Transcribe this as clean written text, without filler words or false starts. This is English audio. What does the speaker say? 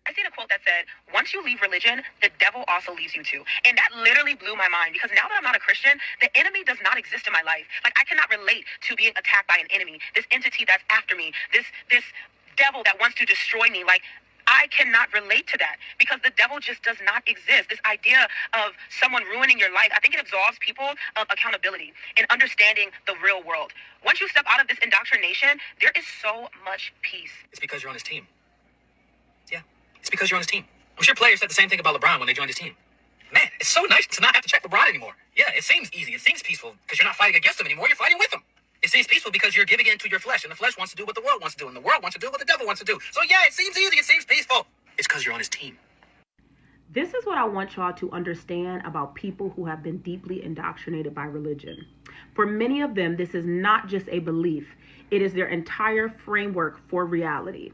I seen a quote that said, once you leave religion, the devil also leaves you too. And that literally blew my mind because now that I'm not a Christian, the enemy does not exist in my life. Like, I cannot relate to being attacked by an enemy, this entity that's after me, this devil that wants to destroy me. Like, I cannot relate to that because the devil just does not exist. This idea of someone ruining your life, I think it absolves people of accountability and understanding the real world. Once you step out of this indoctrination, there is so much peace. It's because you're on his team. Yeah, it's because you're on his team. I'm sure players said the same thing about LeBron when they joined his team. Man, it's so nice to not have to check LeBron anymore. Yeah, it seems easy. It seems peaceful because you're not fighting against him anymore. You're fighting with him. It seems peaceful because you're giving in to your flesh, and the flesh wants to do what the world wants to do, and the world wants to do what the devil wants to do. So yeah, it seems easy. It seems peaceful. It's because you're on his team. This is what I want y'all to understand about people who have been deeply indoctrinated by religion. For many of them, this is not just a belief. It is their entire framework for reality.